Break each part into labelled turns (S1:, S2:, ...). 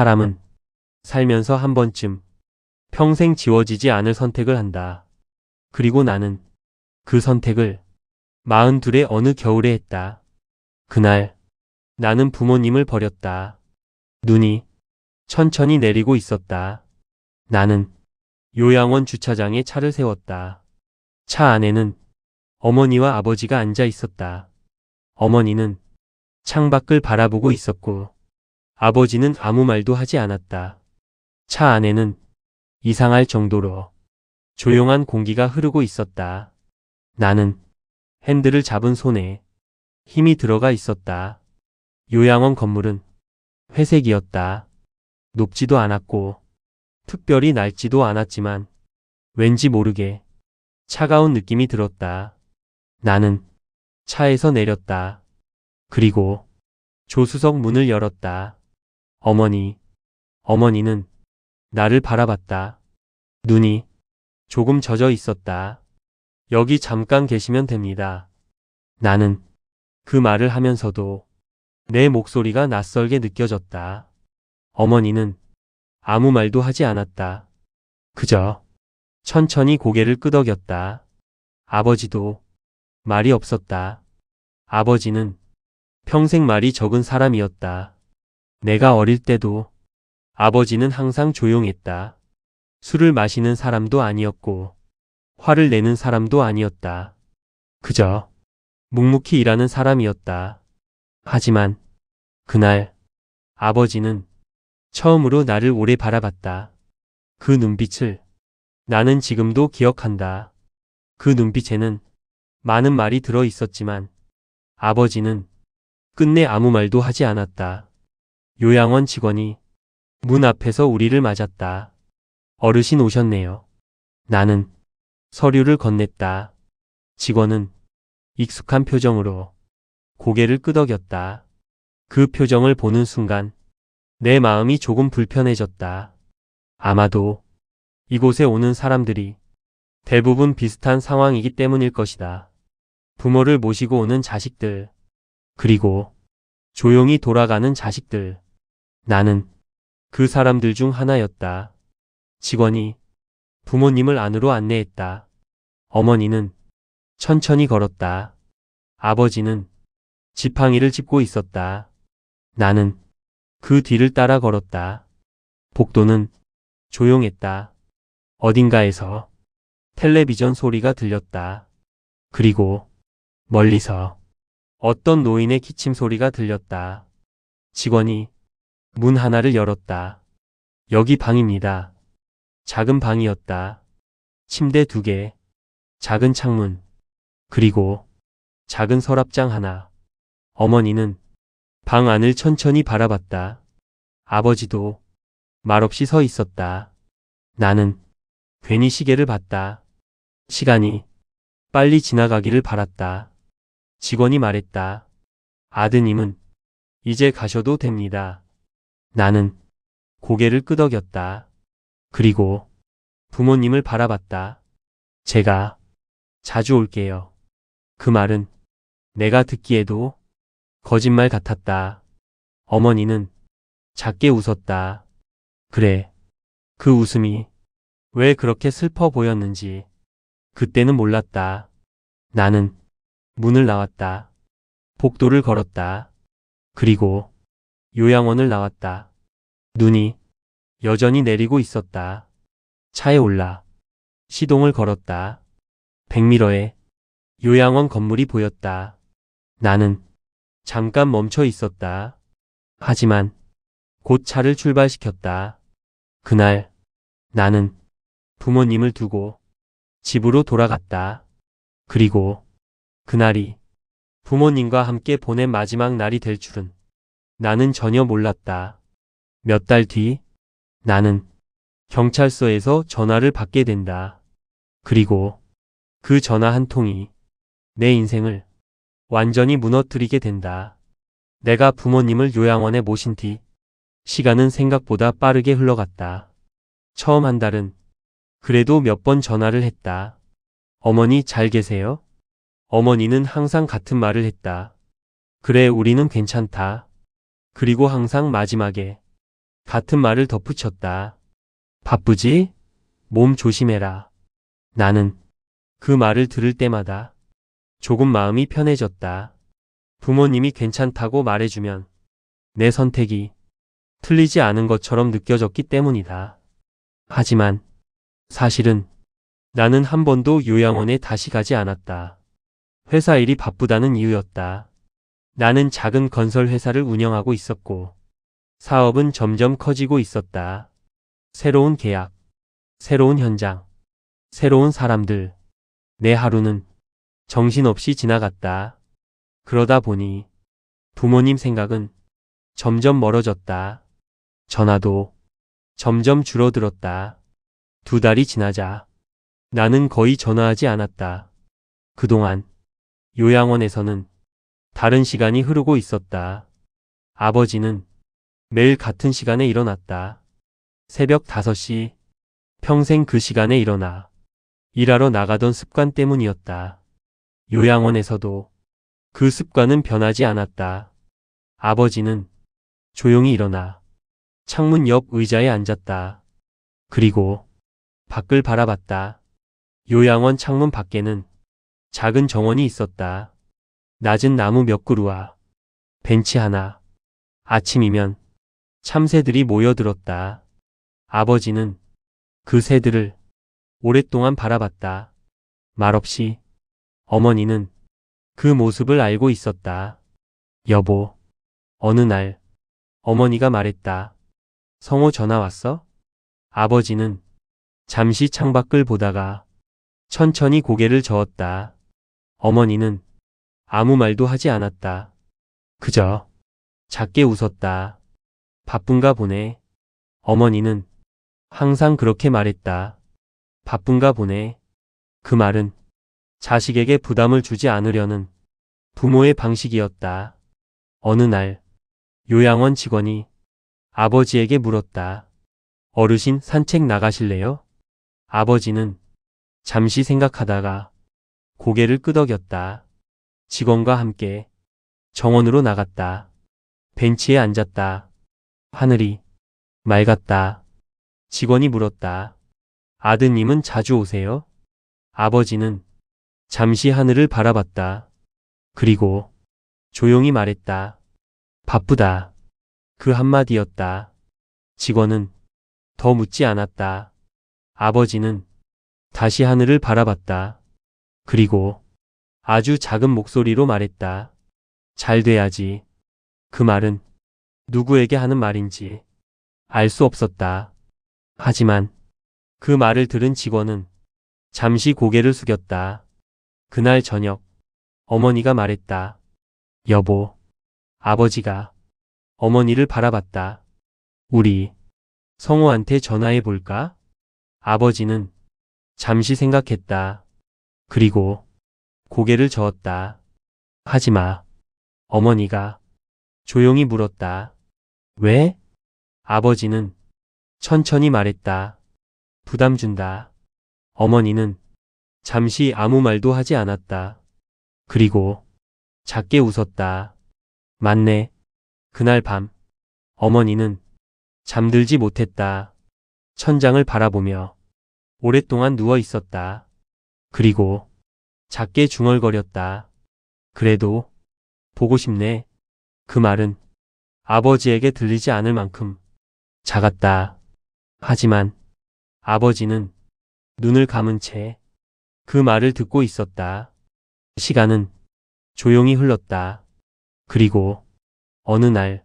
S1: 사람은 살면서 한 번쯤 평생 지워지지 않을 선택을 한다. 그리고 나는 그 선택을 42의 어느 겨울에 했다. 그날 나는 부모님을 버렸다. 눈이 천천히 내리고 있었다. 나는 요양원 주차장에 차를 세웠다. 차 안에는 어머니와 아버지가 앉아 있었다. 어머니는 창밖을 바라보고 있었고 아버지는 아무 말도 하지 않았다. 차 안에는 이상할 정도로 조용한 공기가 흐르고 있었다. 나는 핸들을 잡은 손에 힘이 들어가 있었다. 요양원 건물은 회색이었다. 높지도 않았고 특별히 낡지도 않았지만 왠지 모르게 차가운 느낌이 들었다. 나는 차에서 내렸다. 그리고 조수석 문을 열었다. 어머니는 나를 바라봤다. 눈이 조금 젖어 있었다. 여기 잠깐 계시면 됩니다. 나는 그 말을 하면서도 내 목소리가 낯설게 느껴졌다. 어머니는 아무 말도 하지 않았다. 그저 천천히 고개를 끄덕였다. 아버지도 말이 없었다. 아버지는 평생 말이 적은 사람이었다. 내가 어릴 때도 아버지는 항상 조용했다. 술을 마시는 사람도 아니었고 화를 내는 사람도 아니었다. 그저 묵묵히 일하는 사람이었다. 하지만 그날 아버지는 처음으로 나를 오래 바라봤다. 그 눈빛을 나는 지금도 기억한다. 그 눈빛에는 많은 말이 들어 있었지만 아버지는 끝내 아무 말도 하지 않았다. 요양원 직원이 문 앞에서 우리를 맞았다. 어르신 오셨네요. 나는 서류를 건넸다. 직원은 익숙한 표정으로 고개를 끄덕였다. 그 표정을 보는 순간 내 마음이 조금 불편해졌다. 아마도 이곳에 오는 사람들이 대부분 비슷한 상황이기 때문일 것이다. 부모를 모시고 오는 자식들, 그리고 조용히 돌아가는 자식들. 나는 그 사람들 중 하나였다. 직원이 부모님을 안으로 안내했다. 어머니는 천천히 걸었다. 아버지는 지팡이를 짚고 있었다. 나는 그 뒤를 따라 걸었다. 복도는 조용했다. 어딘가에서 텔레비전 소리가 들렸다. 그리고 멀리서 어떤 노인의 기침 소리가 들렸다. 직원이 문 하나를 열었다. 여기 방입니다. 작은 방이었다. 침대 2개, 작은 창문, 그리고 작은 서랍장 하나. 어머니는 방 안을 천천히 바라봤다. 아버지도 말없이 서 있었다. 나는 괜히 시계를 봤다. 시간이 빨리 지나가기를 바랐다. 직원이 말했다. 아드님은 이제 가셔도 됩니다. 나는 고개를 끄덕였다. 그리고 부모님을 바라봤다. 제가 자주 올게요. 그 말은 내가 듣기에도 거짓말 같았다. 어머니는 작게 웃었다. 그래, 그 웃음이 왜 그렇게 슬퍼 보였는지 그때는 몰랐다. 나는 문을 나왔다. 복도를 걸었다. 그리고 요양원을 나왔다. 눈이 여전히 내리고 있었다. 차에 올라 시동을 걸었다. 백미러에 요양원 건물이 보였다. 나는 잠깐 멈춰 있었다. 하지만 곧 차를 출발시켰다. 그날 나는 부모님을 두고 집으로 돌아갔다. 그리고 그날이 부모님과 함께 보낸 마지막 날이 될 줄은 나는 전혀 몰랐다. 몇 달 뒤 나는 경찰서에서 전화를 받게 된다. 그리고 그 전화 한 통이 내 인생을 완전히 무너뜨리게 된다. 내가 부모님을 요양원에 모신 뒤 시간은 생각보다 빠르게 흘러갔다. 처음 한 달은 그래도 몇 번 전화를 했다. 어머니 잘 계세요? 어머니는 항상 같은 말을 했다. 그래, 우리는 괜찮다. 그리고 항상 마지막에 같은 말을 덧붙였다. 바쁘지? 몸 조심해라. 나는 그 말을 들을 때마다 조금 마음이 편해졌다. 부모님이 괜찮다고 말해주면 내 선택이 틀리지 않은 것처럼 느껴졌기 때문이다. 하지만 사실은 나는 한 번도 요양원에 다시 가지 않았다. 회사 일이 바쁘다는 이유였다. 나는 작은 건설 회사를 운영하고 있었고 사업은 점점 커지고 있었다. 새로운 계약, 새로운 현장, 새로운 사람들. 내 하루는 정신없이 지나갔다. 그러다 보니 부모님 생각은 점점 멀어졌다. 전화도 점점 줄어들었다. 2달이 지나자 나는 거의 전화하지 않았다. 그동안 요양원에서는 다른 시간이 흐르고 있었다. 아버지는 매일 같은 시간에 일어났다. 새벽 5시, 평생 그 시간에 일어나 일하러 나가던 습관 때문이었다. 요양원에서도 그 습관은 변하지 않았다. 아버지는 조용히 일어나 창문 옆 의자에 앉았다. 그리고 밖을 바라봤다. 요양원 창문 밖에는 작은 정원이 있었다. 낮은 나무 몇 그루와 벤치 하나. 아침이면 참새들이 모여들었다. 아버지는 그 새들을 오랫동안 바라봤다. 말없이. 어머니는 그 모습을 알고 있었다. 여보, 어느 날 어머니가 말했다. 성호 전화 왔어? 아버지는 잠시 창밖을 보다가 천천히 고개를 저었다. 어머니는 아무 말도 하지 않았다. 그저 작게 웃었다. 바쁜가 보네. 어머니는 항상 그렇게 말했다. 바쁜가 보네. 그 말은 자식에게 부담을 주지 않으려는 부모의 방식이었다. 어느 날 요양원 직원이 아버지에게 물었다. 어르신 산책 나가실래요? 아버지는 잠시 생각하다가 고개를 끄덕였다. 직원과 함께 정원으로 나갔다. 벤치에 앉았다. 하늘이 맑았다. 직원이 물었다. 아드님은 자주 오세요? 아버지는 잠시 하늘을 바라봤다. 그리고 조용히 말했다. 바쁘다. 그 한마디였다. 직원은 더 묻지 않았다. 아버지는 다시 하늘을 바라봤다. 그리고 아주 작은 목소리로 말했다. 잘 돼야지. 그 말은 누구에게 하는 말인지 알 수 없었다. 하지만 그 말을 들은 직원은 잠시 고개를 숙였다. 그날 저녁 어머니가 말했다. 여보, 아버지가 어머니를 바라봤다. 우리 성호한테 전화해 볼까? 아버지는 잠시 생각했다. 그리고 고개를 저었다. 하지마. 어머니가 조용히 물었다. 왜? 아버지는 천천히 말했다. 부담 준다. 어머니는 잠시 아무 말도 하지 않았다. 그리고 작게 웃었다. 맞네. 그날 밤 어머니는 잠들지 못했다. 천장을 바라보며 오랫동안 누워 있었다. 그리고 작게 중얼거렸다. 그래도 보고 싶네. 그 말은 아버지에게 들리지 않을 만큼 작았다. 하지만 아버지는 눈을 감은 채 그 말을 듣고 있었다. 시간은 조용히 흘렀다. 그리고 어느 날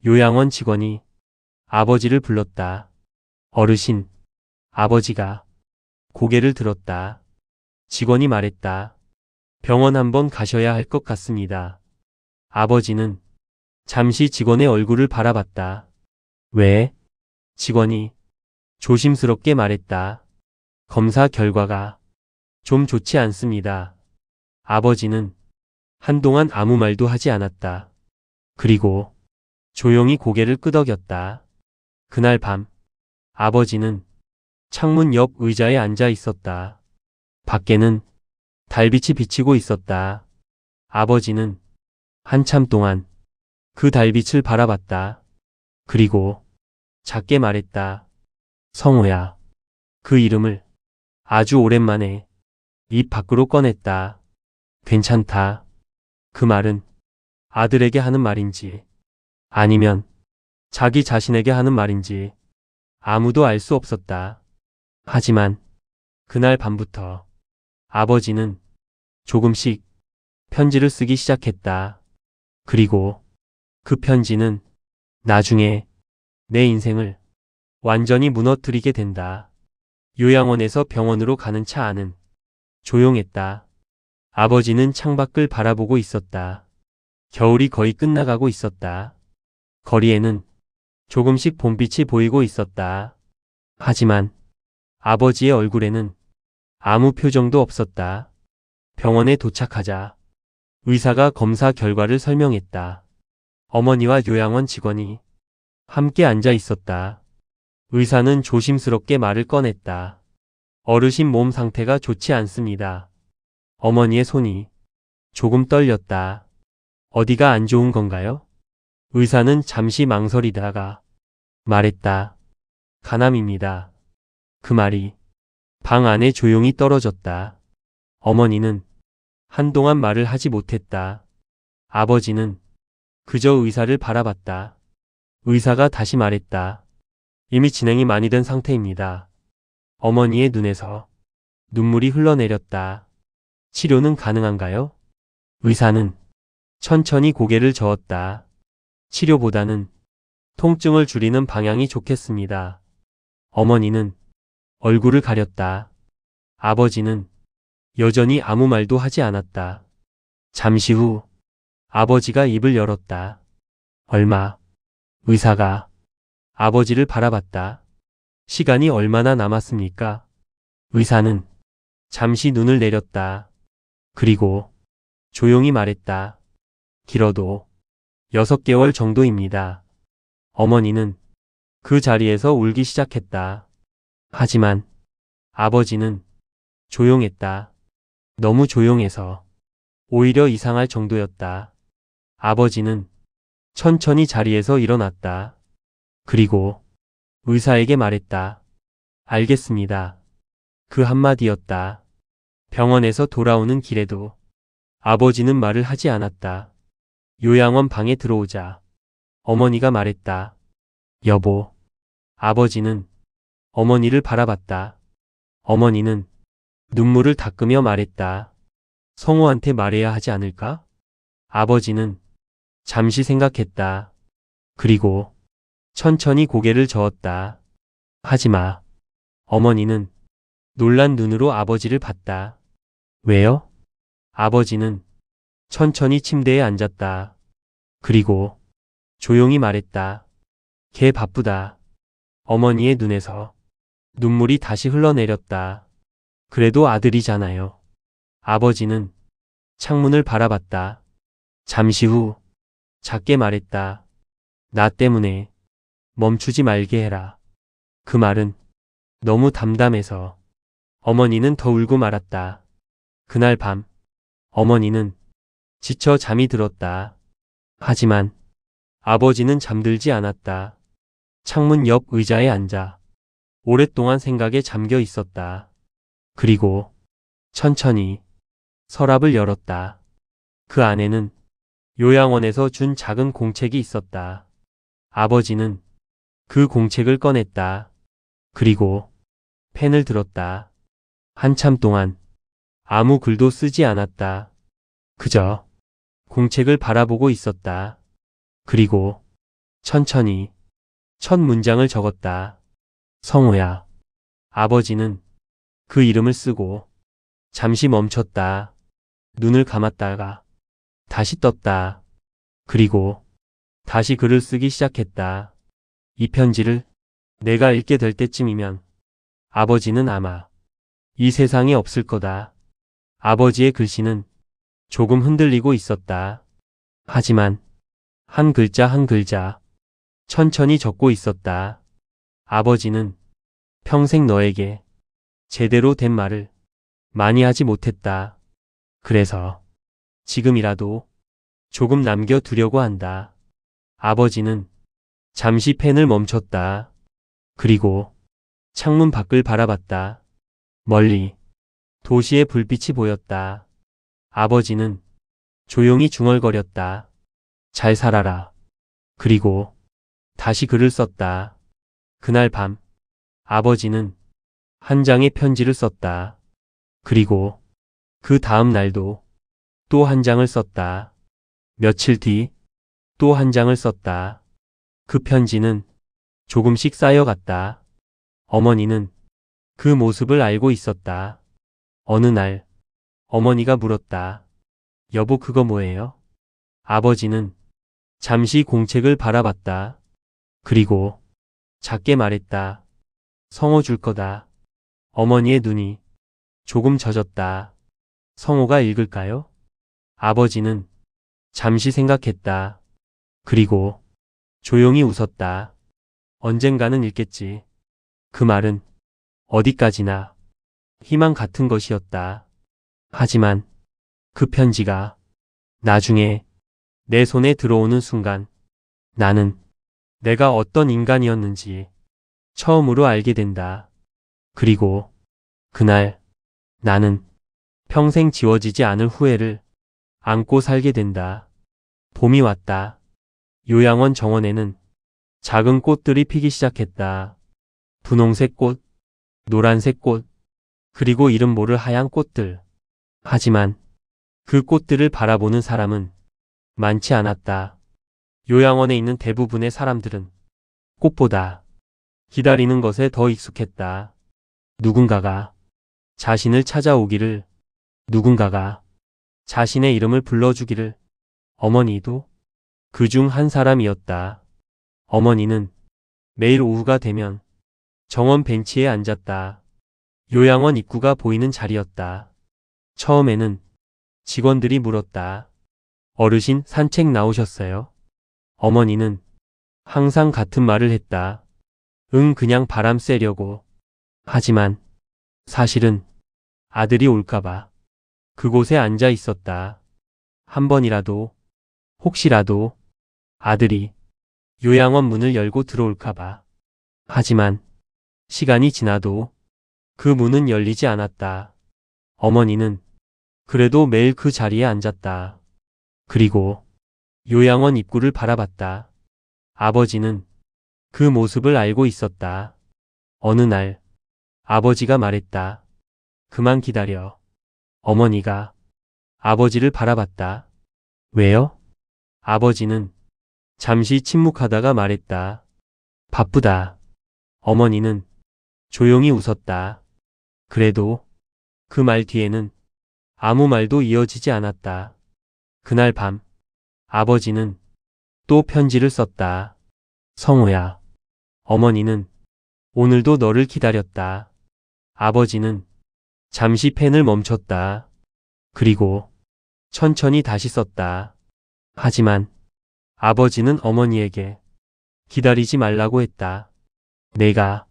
S1: 요양원 직원이 아버지를 불렀다. 어르신, 아버지가 고개를 들었다. 직원이 말했다. 병원 한번 가셔야 할 것 같습니다. 아버지는 잠시 직원의 얼굴을 바라봤다. 왜? 직원이 조심스럽게 말했다. 검사 결과가 좀 좋지 않습니다. 아버지는 한동안 아무 말도 하지 않았다. 그리고 조용히 고개를 끄덕였다. 그날 밤 아버지는 창문 옆 의자에 앉아 있었다. 밖에는 달빛이 비치고 있었다. 아버지는 한참 동안 그 달빛을 바라봤다. 그리고 작게 말했다. 성호야. 그 이름을 아주 오랜만에 입 밖으로 꺼냈다. 괜찮다. 그 말은 아들에게 하는 말인지 아니면 자기 자신에게 하는 말인지 아무도 알 수 없었다. 하지만 그날 밤부터 아버지는 조금씩 편지를 쓰기 시작했다. 그리고 그 편지는 나중에 내 인생을 완전히 무너뜨리게 된다. 요양원에서 병원으로 가는 차 안은 조용했다. 아버지는 창밖을 바라보고 있었다. 겨울이 거의 끝나가고 있었다. 거리에는 조금씩 봄빛이 보이고 있었다. 하지만 아버지의 얼굴에는 아무 표정도 없었다. 병원에 도착하자 의사가 검사 결과를 설명했다. 어머니와 요양원 직원이 함께 앉아 있었다. 의사는 조심스럽게 말을 꺼냈다. 어르신 몸 상태가 좋지 않습니다. 어머니의 손이 조금 떨렸다. 어디가 안 좋은 건가요? 의사는 잠시 망설이다가 말했다. 간암입니다. 그 말이 방 안에 조용히 떨어졌다. 어머니는 한동안 말을 하지 못했다. 아버지는 그저 의사를 바라봤다. 의사가 다시 말했다. 이미 진행이 많이 된 상태입니다. 어머니의 눈에서 눈물이 흘러내렸다. 치료는 가능한가요? 의사는 천천히 고개를 저었다. 치료보다는 통증을 줄이는 방향이 좋겠습니다. 어머니는 얼굴을 가렸다. 아버지는 여전히 아무 말도 하지 않았다. 잠시 후 아버지가 입을 열었다. 얼마? 의사가 아버지를 바라봤다. 시간이 얼마나 남았습니까? 의사는 잠시 눈을 내렸다. 그리고 조용히 말했다. 길어도 6개월 정도입니다. 어머니는 그 자리에서 울기 시작했다. 하지만 아버지는 조용했다. 너무 조용해서 오히려 이상할 정도였다. 아버지는 천천히 자리에서 일어났다. 그리고 의사에게 말했다. 알겠습니다. 그 한마디였다. 병원에서 돌아오는 길에도 아버지는 말을 하지 않았다. 요양원 방에 들어오자 어머니가 말했다. 여보. 아버지는 어머니를 바라봤다. 어머니는 눈물을 닦으며 말했다. 성호한테 말해야 하지 않을까? 아버지는 잠시 생각했다. 그리고 천천히 고개를 저었다. 하지마. 어머니는 놀란 눈으로 아버지를 봤다. 왜요? 아버지는 천천히 침대에 앉았다. 그리고 조용히 말했다. 걔 바쁘다. 어머니의 눈에서 눈물이 다시 흘러내렸다. 그래도 아들이잖아요. 아버지는 창문을 바라봤다. 잠시 후 작게 말했다. 나 때문에 멈추지 말게 해라. 그 말은 너무 담담해서 어머니는 더 울고 말았다. 그날 밤 어머니는 지쳐 잠이 들었다. 하지만 아버지는 잠들지 않았다. 창문 옆 의자에 앉아 오랫동안 생각에 잠겨 있었다. 그리고 천천히 서랍을 열었다. 그 안에는 요양원에서 준 작은 공책이 있었다. 아버지는 그 공책을 꺼냈다. 그리고 펜을 들었다. 한참 동안 아무 글도 쓰지 않았다. 그저 공책을 바라보고 있었다. 그리고 천천히 첫 문장을 적었다. 성호야. 아버지는 그 이름을 쓰고 잠시 멈췄다. 눈을 감았다가 다시 떴다. 그리고 다시 글을 쓰기 시작했다. 이 편지를 내가 읽게 될 때쯤이면 아버지는 아마 이 세상에 없을 거다. 아버지의 글씨는 조금 흔들리고 있었다. 하지만 한 글자 한 글자 천천히 적고 있었다. 아버지는 평생 너에게 제대로 된 말을 많이 하지 못했다. 그래서 지금이라도 조금 남겨두려고 한다. 아버지는 잠시 펜을 멈췄다. 그리고 창문 밖을 바라봤다. 멀리 도시의 불빛이 보였다. 아버지는 조용히 중얼거렸다. 잘 살아라. 그리고 다시 글을 썼다. 그날 밤 아버지는 한 장의 편지를 썼다. 그리고 그 다음 날도 또 한 장을 썼다. 며칠 뒤 또 한 장을 썼다. 그 편지는 조금씩 쌓여갔다. 어머니는 그 모습을 알고 있었다. 어느 날 어머니가 물었다. 여보, 그거 뭐예요? 아버지는 잠시 공책을 바라봤다. 그리고 작게 말했다. 성호 줄 거다. 어머니의 눈이 조금 젖었다. 성호가 읽을까요? 아버지는 잠시 생각했다. 그리고 조용히 웃었다. 언젠가는 읽겠지. 그 말은 어디까지나 희망 같은 것이었다. 하지만 그 편지가 나중에 내 손에 들어오는 순간 나는 내가 어떤 인간이었는지 처음으로 알게 된다. 그리고 그날 나는 평생 지워지지 않을 후회를 안고 살게 된다. 봄이 왔다. 요양원 정원에는 작은 꽃들이 피기 시작했다. 분홍색 꽃, 노란색 꽃, 그리고 이름 모를 하얀 꽃들. 하지만 그 꽃들을 바라보는 사람은 많지 않았다. 요양원에 있는 대부분의 사람들은 꽃보다 기다리는 것에 더 익숙했다. 누군가가 자신을 찾아오기를, 누군가가 자신의 이름을 불러주기를. 어머니도 그 중 한 사람이었다. 어머니는 매일 오후가 되면 정원 벤치에 앉았다. 요양원 입구가 보이는 자리였다. 처음에는 직원들이 물었다. 어르신, 산책 나오셨어요? 어머니는 항상 같은 말을 했다. 응, 그냥 바람 쐬려고. 하지만 사실은 아들이 올까봐 그곳에 앉아 있었다. 한 번이라도, 혹시라도 아들이 요양원 문을 열고 들어올까봐. 하지만 시간이 지나도 그 문은 열리지 않았다. 어머니는 그래도 매일 그 자리에 앉았다. 그리고 요양원 입구를 바라봤다. 아버지는 그 모습을 알고 있었다. 어느 날 아버지가 말했다. 그만 기다려. 어머니가 아버지를 바라봤다. 왜요? 아버지는 잠시 침묵하다가 말했다. 바쁘다. 어머니는 조용히 웃었다. 그래도 그 말 뒤에는 아무 말도 이어지지 않았다. 그날 밤 아버지는 또 편지를 썼다. 성호야. 어머니는 오늘도 너를 기다렸다. 아버지는 잠시 펜을 멈췄다. 그리고 천천히 다시 썼다. 하지만 아버지는 어머니에게 기다리지 말라고 했다. 내가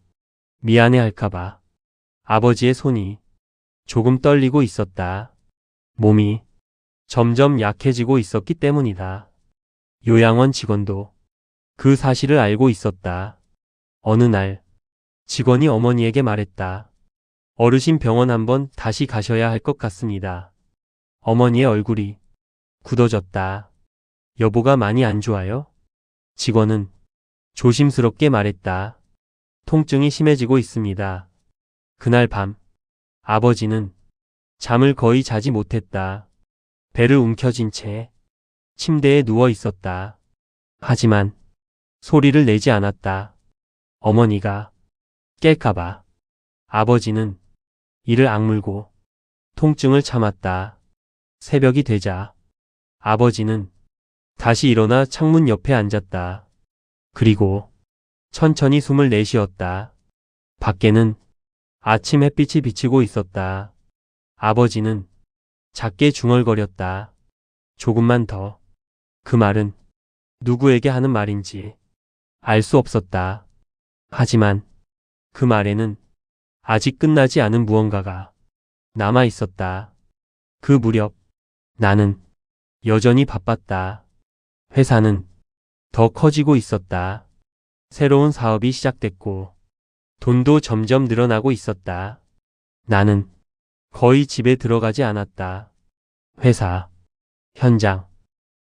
S1: 미안해 할까봐. 아버지의 손이 조금 떨리고 있었다. 몸이 점점 약해지고 있었기 때문이다. 요양원 직원도 그 사실을 알고 있었다. 어느 날 직원이 어머니에게 말했다. 어르신 병원 한번 다시 가셔야 할 것 같습니다. 어머니의 얼굴이 굳어졌다. 여보가 많이 안 좋아요? 직원은 조심스럽게 말했다. 통증이 심해지고 있습니다. 그날 밤 아버지는 잠을 거의 자지 못했다. 배를 움켜쥔 채 침대에 누워 있었다. 하지만 소리를 내지 않았다. 어머니가 깰까봐. 아버지는 이를 악물고 통증을 참았다. 새벽이 되자 아버지는 다시 일어나 창문 옆에 앉았다. 그리고 천천히 숨을 내쉬었다. 밖에는 아침 햇빛이 비치고 있었다. 아버지는 작게 중얼거렸다. 조금만 더. 그 말은 누구에게 하는 말인지 알 수 없었다. 하지만 그 말에는 아직 끝나지 않은 무언가가 남아 있었다. 그 무렵 나는 여전히 바빴다. 회사는 더 커지고 있었다. 새로운 사업이 시작됐고 돈도 점점 늘어나고 있었다. 나는 거의 집에 들어가지 않았다. 회사, 현장,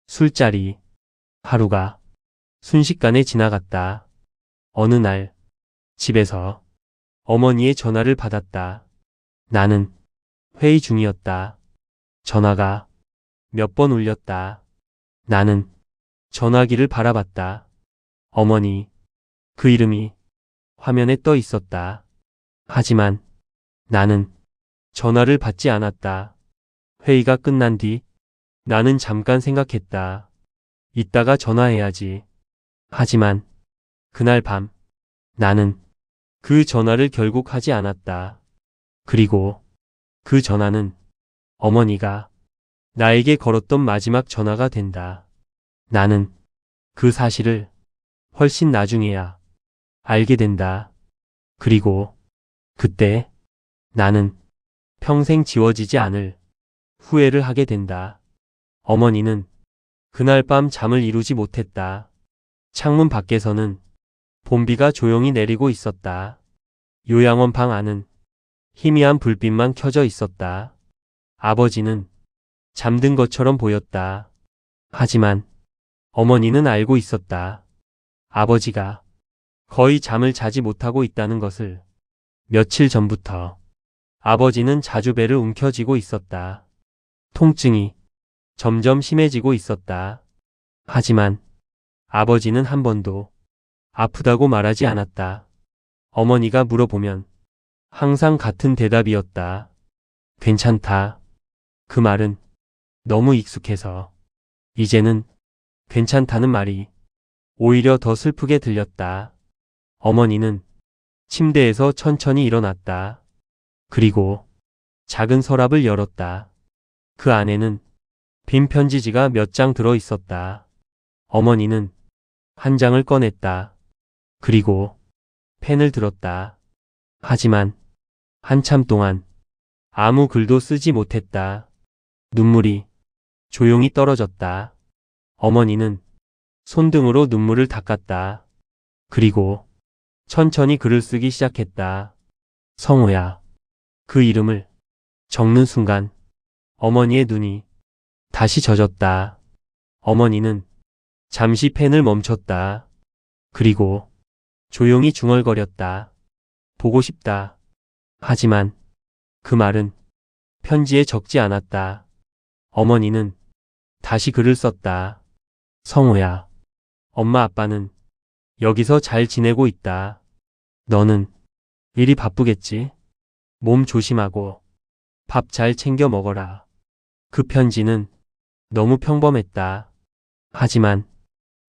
S1: 술자리, 하루가 순식간에 지나갔다. 어느 날 집에서 어머니의 전화를 받았다. 나는 회의 중이었다. 전화가 몇 번 울렸다. 나는 전화기를 바라봤다. 어머니, 그 이름이 화면에 떠 있었다. 하지만 나는 전화를 받지 않았다. 회의가 끝난 뒤 나는 잠깐 생각했다. 이따가 전화해야지. 하지만 그날 밤 나는 그 전화를 결국 하지 않았다. 그리고 그 전화는 어머니가 나에게 걸었던 마지막 전화가 된다. 나는 그 사실을 훨씬 나중에야 알게 된다. 그리고 그때 나는 평생 지워지지 않을 후회를 하게 된다. 어머니는 그날 밤 잠을 이루지 못했다. 창문 밖에서는 봄비가 조용히 내리고 있었다. 요양원 방 안은 희미한 불빛만 켜져 있었다. 아버지는 잠든 것처럼 보였다. 하지만 어머니는 알고 있었다. 아버지가 거의 잠을 자지 못하고 있다는 것을. 며칠 전부터 아버지는 자주 배를 움켜쥐고 있었다. 통증이 점점 심해지고 있었다. 하지만 아버지는 한 번도 아프다고 말하지 않았다. 어머니가 물어보면 항상 같은 대답이었다. 괜찮다. 그 말은 너무 익숙해서 이제는 괜찮다는 말이 오히려 더 슬프게 들렸다. 어머니는 침대에서 천천히 일어났다. 그리고 작은 서랍을 열었다. 그 안에는 빈 편지지가 몇 장 들어 있었다. 어머니는 한 장을 꺼냈다. 그리고 펜을 들었다. 하지만 한참 동안 아무 글도 쓰지 못했다. 눈물이 조용히 떨어졌다. 어머니는 손등으로 눈물을 닦았다. 그리고 천천히 글을 쓰기 시작했다. 성호야. 그 이름을 적는 순간 어머니의 눈이 다시 젖었다. 어머니는 잠시 펜을 멈췄다. 그리고 조용히 중얼거렸다. 보고 싶다. 하지만 그 말은 편지에 적지 않았다. 어머니는 다시 글을 썼다. 성호야. 엄마 아빠는 여기서 잘 지내고 있다. 너는 일이 바쁘겠지? 몸 조심하고 밥 잘 챙겨 먹어라. 그 편지는 너무 평범했다. 하지만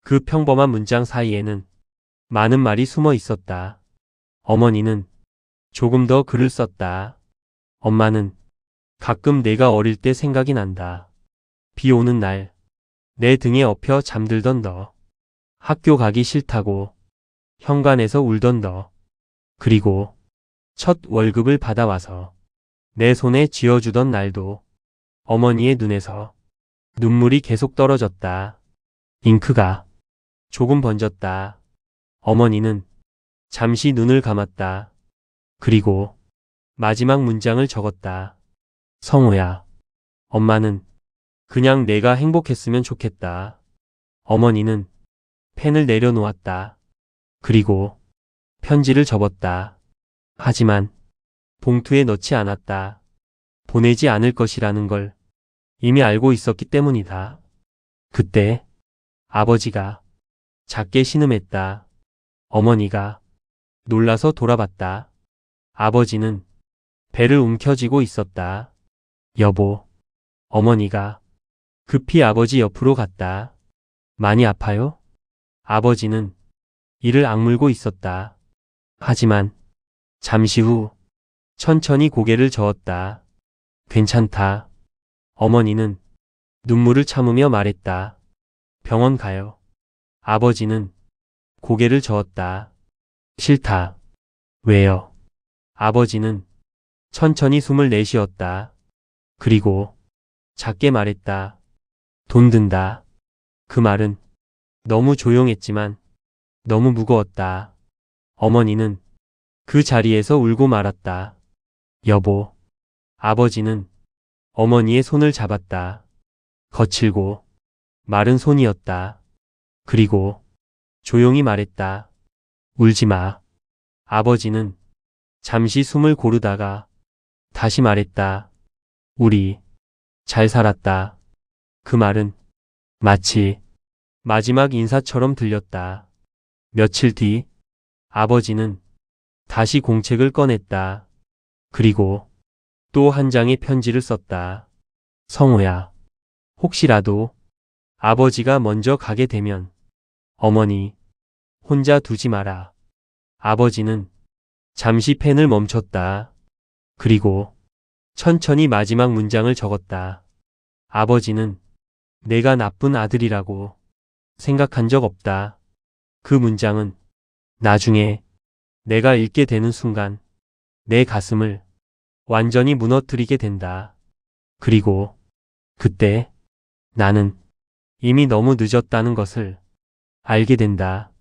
S1: 그 평범한 문장 사이에는 많은 말이 숨어 있었다. 어머니는 조금 더 글을 썼다. 엄마는 가끔 내가 어릴 때 생각이 난다. 비 오는 날 내 등에 엎여 잠들던 너. 학교 가기 싫다고 현관에서 울던 너. 그리고 첫 월급을 받아와서 내 손에 쥐어주던 날도. 어머니의 눈에서 눈물이 계속 떨어졌다. 잉크가 조금 번졌다. 어머니는 잠시 눈을 감았다. 그리고 마지막 문장을 적었다. 성호야. 엄마는 그냥 내가 행복했으면 좋겠다. 어머니는 펜을 내려놓았다. 그리고 편지를 접었다. 하지만 봉투에 넣지 않았다. 보내지 않을 것이라는 걸 이미 알고 있었기 때문이다. 그때 아버지가 작게 신음했다. 어머니가 놀라서 돌아봤다. 아버지는 배를 움켜쥐고 있었다. 여보. 어머니가 급히 아버지 옆으로 갔다. 많이 아파요? 아버지는 이를 악물고 있었다. 하지만 잠시 후 천천히 고개를 저었다. 괜찮다. 어머니는 눈물을 참으며 말했다. 병원 가요. 아버지는 고개를 저었다. 싫다. 왜요? 아버지는 천천히 숨을 내쉬었다. 그리고 작게 말했다. 돈 든다. 그 말은 너무 조용했지만 너무 무거웠다. 어머니는 그 자리에서 울고 말았다. 여보. 아버지는 어머니의 손을 잡았다. 거칠고 마른 손이었다. 그리고 조용히 말했다. 울지 마. 아버지는 잠시 숨을 고르다가 다시 말했다. 우리 잘 살았다. 그 말은 마치 마지막 인사처럼 들렸다. 며칠 뒤 아버지는 다시 공책을 꺼냈다. 그리고 또 한 장의 편지를 썼다. 성호야. 혹시라도 아버지가 먼저 가게 되면 어머니 혼자 두지 마라. 아버지는 잠시 펜을 멈췄다. 그리고 천천히 마지막 문장을 적었다. 아버지는 내가 나쁜 아들이라고 생각한 적 없다. 그 문장은 나중에 내가 읽게 되는 순간 내 가슴을 완전히 무너뜨리게 된다. 그리고 그때 나는 이미 너무 늦었다는 것을 알게 된다.